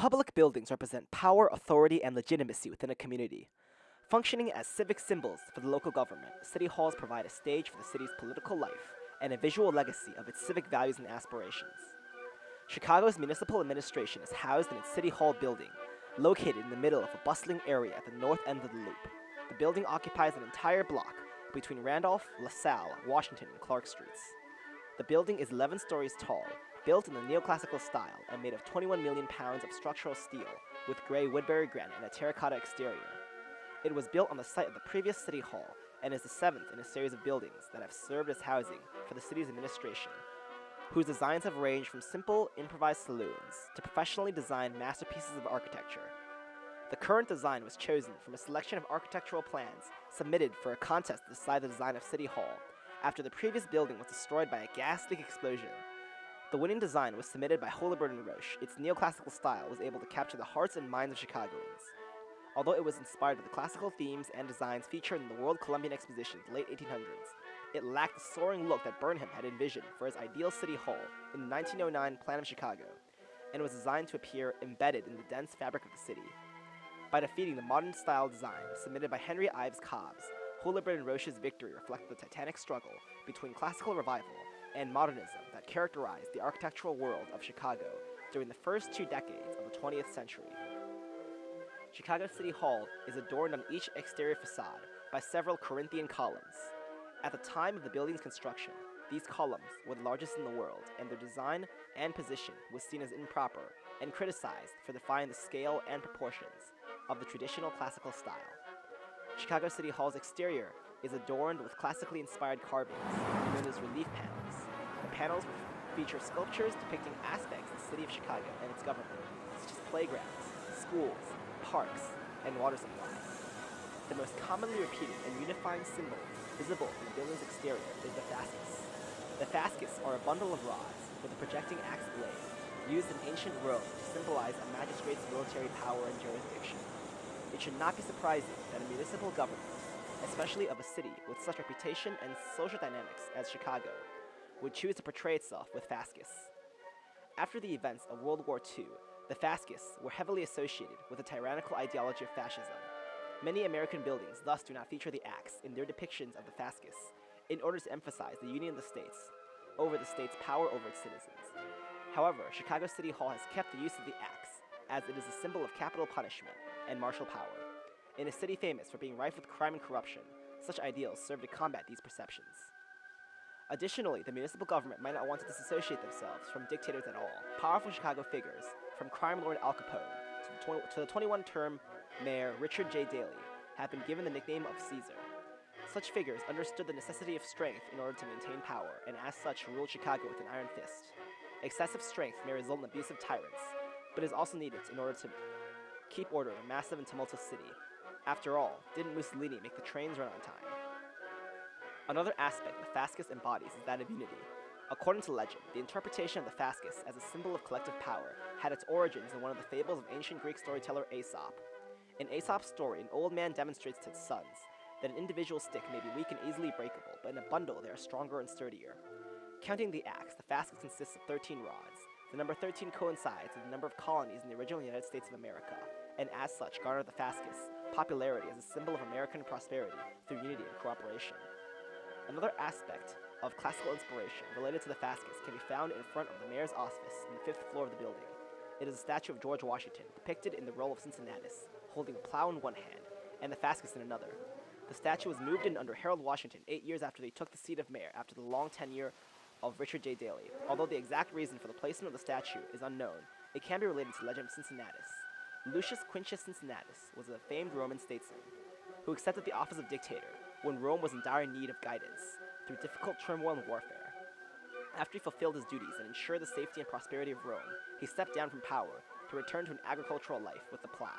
Public buildings represent power, authority, and legitimacy within a community. Functioning as civic symbols for the local government, city halls provide a stage for the city's political life and a visual legacy of its civic values and aspirations. Chicago's municipal administration is housed in its City Hall building, located in the middle of a bustling area at the north end of the loop. The building occupies an entire block between Randolph, LaSalle, Washington, and Clark Streets. The building is 11 stories tall, built in the neoclassical style and made of 21 million pounds of structural steel with gray Woodbury granite and a terracotta exterior. It was built on the site of the previous City Hall and is the seventh in a series of buildings that have served as housing for the city's administration, whose designs have ranged from simple, improvised saloons to professionally designed masterpieces of architecture. The current design was chosen from a selection of architectural plans submitted for a contest to decide the design of City Hall after the previous building was destroyed by a gas leak explosion. The winning design was submitted by Holabird and Roche. Its neoclassical style was able to capture the hearts and minds of Chicagoans. Although it was inspired by the classical themes and designs featured in the World Columbian Exposition in the late 1800s, it lacked the soaring look that Burnham had envisioned for his ideal city hall in the 1909 Plan of Chicago, and was designed to appear embedded in the dense fabric of the city. By defeating the modern-style design submitted by Henry Ives Cobbs, Holabird and Roche's victory reflected the titanic struggle between classical revival and modernism that characterized the architectural world of Chicago during the first 2 decades of the 20th century. Chicago City Hall is adorned on each exterior facade by several Corinthian columns. At the time of the building's construction, these columns were the largest in the world, and their design and position was seen as improper and criticized for defying the scale and proportions of the traditional classical style. Chicago City Hall's exterior is adorned with classically inspired carvings, known as relief panels. The panels feature sculptures depicting aspects of the city of Chicago and its government, such as playgrounds, schools, parks, and water supplies. The most commonly repeated and unifying symbol visible from the building's exterior is the fasces. The fasces are a bundle of rods with a projecting axe blade, used in ancient Rome to symbolize a magistrate's military power and jurisdiction. It should not be surprising that a municipal government, especially of a city with such reputation and social dynamics as Chicago, would choose to portray itself with fasces. After the events of World War II, the fasces were heavily associated with the tyrannical ideology of fascism. Many American buildings thus do not feature the axe in their depictions of the fasces, in order to emphasize the union of the states over the state's power over its citizens. However, Chicago City Hall has kept the use of the axe, as it is a symbol of capital punishment and martial power. In a city famous for being rife with crime and corruption, such ideals serve to combat these perceptions. Additionally, the municipal government might not want to disassociate themselves from dictators at all. Powerful Chicago figures, from crime lord Al Capone to the 21-term mayor Richard J. Daley, have been given the nickname of Caesar. Such figures understood the necessity of strength in order to maintain power, and as such ruled Chicago with an iron fist. Excessive strength may result in abusive tyrants, but is also needed in order to keep order in a massive and tumultuous city. After all, didn't Mussolini make the trains run on time? Another aspect the fasces embodies is that of unity. According to legend, the interpretation of the fasces as a symbol of collective power had its origins in one of the fables of ancient Greek storyteller Aesop. In Aesop's story, an old man demonstrates to his sons that an individual stick may be weak and easily breakable, but in a bundle they are stronger and sturdier. Counting the axe, the fasces consists of 13 rods. The number 13 coincides with the number of colonies in the original United States of America, and as such garnered the fasces popularity as a symbol of American prosperity through unity and cooperation. Another aspect of classical inspiration related to the fasces can be found in front of the mayor's office on the 5th floor of the building. It is a statue of George Washington, depicted in the role of Cincinnatus, holding a plow in one hand, and the fasces in another. The statue was moved in under Harold Washington 8 years after they took the seat of mayor after the long tenure of Richard J. Daley. Although the exact reason for the placement of the statue is unknown, it can be related to the legend of Cincinnatus. Lucius Quintus Cincinnatus was a famed Roman statesman who accepted the office of dictator when Rome was in dire need of guidance through difficult turmoil and warfare. After he fulfilled his duties and ensured the safety and prosperity of Rome, he stepped down from power to return to an agricultural life with the plow.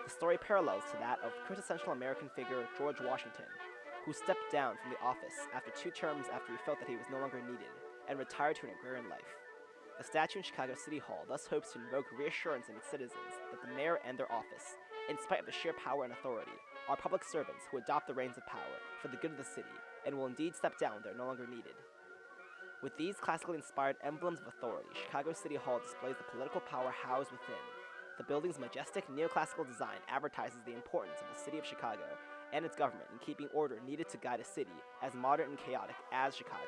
The story parallels to that of quintessential American figure George Washington, who stepped down from the office after 2 terms after he felt that he was no longer needed, and retired to an agrarian life. The statue in Chicago City Hall thus hopes to invoke reassurance in its citizens that the mayor and their office, in spite of the sheer power and authority, are public servants who adopt the reins of power for the good of the city, and will indeed step down when they are no longer needed. With these classically inspired emblems of authority, Chicago City Hall displays the political power housed within. The building's majestic neoclassical design advertises the importance of the city of Chicago and its government in keeping order needed to guide a city as modern and chaotic as Chicago.